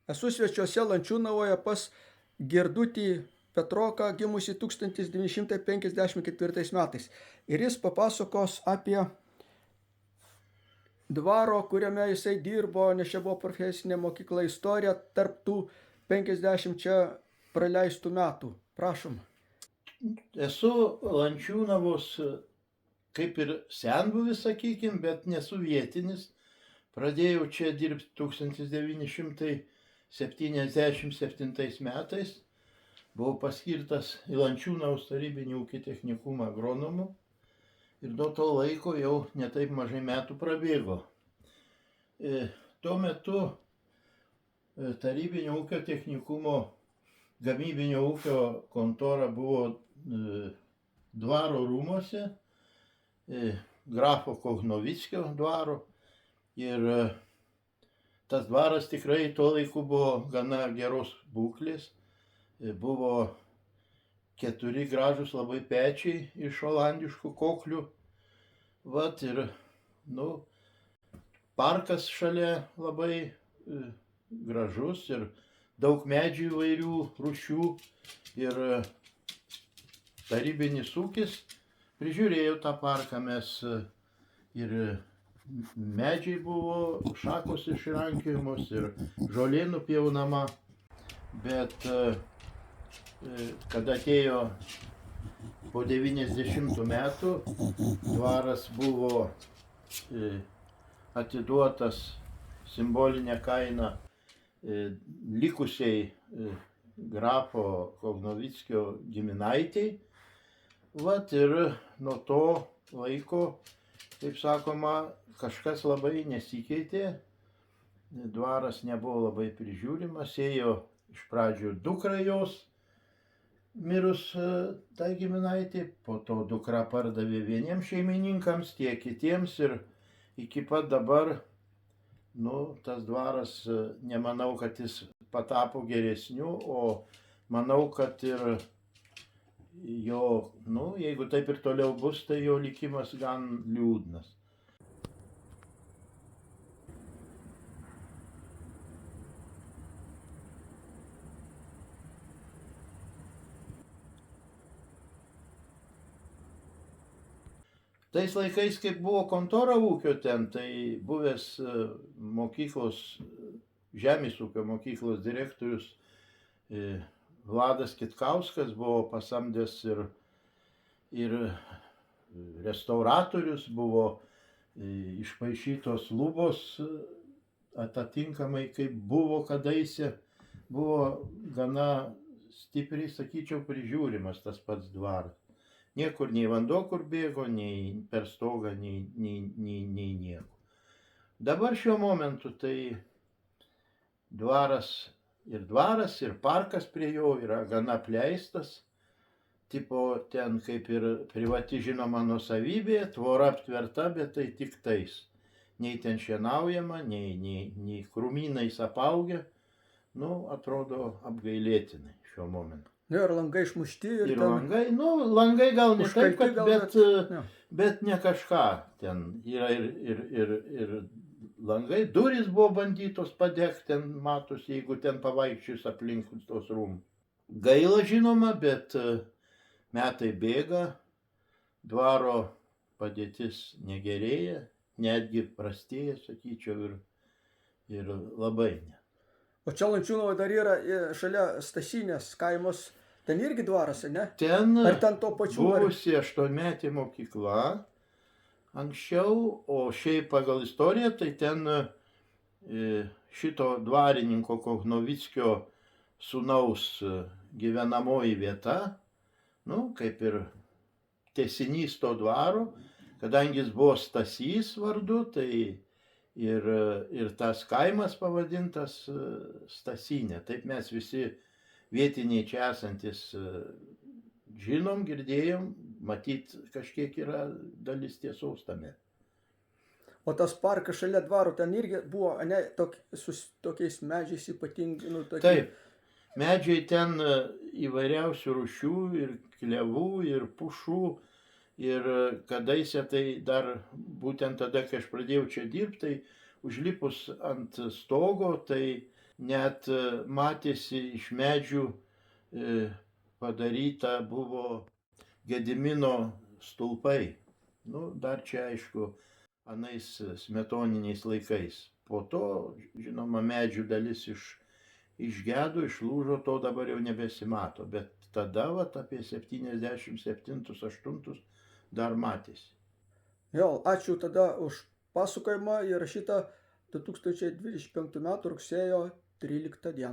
Esu svečiuose Lančiūnavoje pas Girdutį Petroką, gimusi 1954 metais. Ir jis papasakos apie dvaro, kuriame jisai dirbo, nes čia buvo profesinė mokykla, istorija tarp tų 50 čia praleistų metų. Prašom. Esu Lančiūnavos kaip ir senbuvis, sakykim, bet nesu vietinis. Pradėjau čia dirbti 1977 metais. Buvau paskirtas į Lančiūnavos tarybinį ūkį technikumą agronomu. Ir nuo to laiko jau netaip mažai metų prabėgo. Tuo metu tarybinio ūkio technikumo gamybinio ūkio kontora buvo dvaro rūmose, grafo Kohnovickio dvaro. Ir tas dvaras tikrai tuo laiku buvo gana geros būklės. Buvo 4 gražus labai pečiai iš olandiškų koklių. Vat ir, parkas šalia labai gražus ir daug medžių įvairių rūšių. Ir tarybinis ūkis prižiūrėjo tą parką, mes ir medžiai buvo, šakos išrankiojamos ir žolė nupjaunama. Bet kada atėjo po 90 metų, dvaras buvo atiduotas simbolinė kaina likusiai grafo Kohnovickio giminaitei. Vat ir nuo to laiko, taip sakoma, kažkas labai nesikeitė. Dvaras nebuvo labai prižiūrimas, ėjo iš pradžių dukra jos, mirus tai giminaitė, po to dukra pardavė vieniems šeimininkams, tie kitiems ir iki pat dabar, tas dvaras, nemanau, kad jis patapo geresniu, o manau, kad ir jo, jeigu taip ir toliau bus, tai jo likimas gan liūdnas. Tais laikais, kai buvo kontora ūkio ten, tai buvęs mokyklos, žemės ūkio mokyklos direktorius Vladas Kitkauskas buvo pasamdęs ir restauratorius, buvo išpaišytos lubos atitinkamai, kaip buvo kadaise, buvo gana stipriai, sakyčiau, prižiūrimas tas pats dvaras. Niekur nei vanduo, kur bėgo, nei per stogą, nei nieko. Dabar šiuo momentu tai dvaras ir parkas prie jo yra gana apleistas. Tipo ten kaip ir privati žinoma nuosavybė, tvora aptverta, bet tai tik tais. Nei ten šienaujama, nei krūmynais apaugę. Atrodo apgailėtinai šiuo momentu. Ir langai išmušti. Ir langai, langai gal ne taip, bet ne kažką ten yra ir langai. Durys buvo bandytos padegti, ten matosi, jeigu ten pavaikščius aplink tos rūmus. Gaila žinoma, bet metai bėga, dvaro padėtis negerėja, netgi prastėja, sakyčiau, ir labai ne. O čia Lančiūnavoje dar yra šalia Stasinės kaimas, ten irgi dvaras, ne? Ten to pačiu buvusi 8-metė mokykla anksčiau, o šiaip pagal istoriją, tai ten šito dvarininko Kohnovickio sūnaus gyvenamoji vieta, kaip ir tęsinys to dvaro, kadangi jis buvo Stasys vardu, tai ir tas kaimas pavadintas Stasinė. Taip mes visi vietiniai čia esantis žinom, girdėjom, matyt, kažkiek yra dalis tiesos tame. O tas parkas šalia dvaro ten irgi buvo, ne, su tokiais medžiais ypatingai, Taip, medžiai ten įvairiausių rūšių, ir klevų, ir pušų. Ir kadaise tai dar būtent tada, kai aš pradėjau čia dirbti, tai užlipus ant stogo, tai net matėsi iš medžių padaryta buvo Gedimino stulpai. Nu, dar čia aišku, anais smetoniniais laikais. Po to, žinoma, medžių dalis išgedo, išlūžo, to dabar jau nebesimato. Bet tada, vat, apie 77-8 dar matėsi. Jo, ačiū tada už pasakojimą įrašytą 2025 m. rugsėjo 13 d.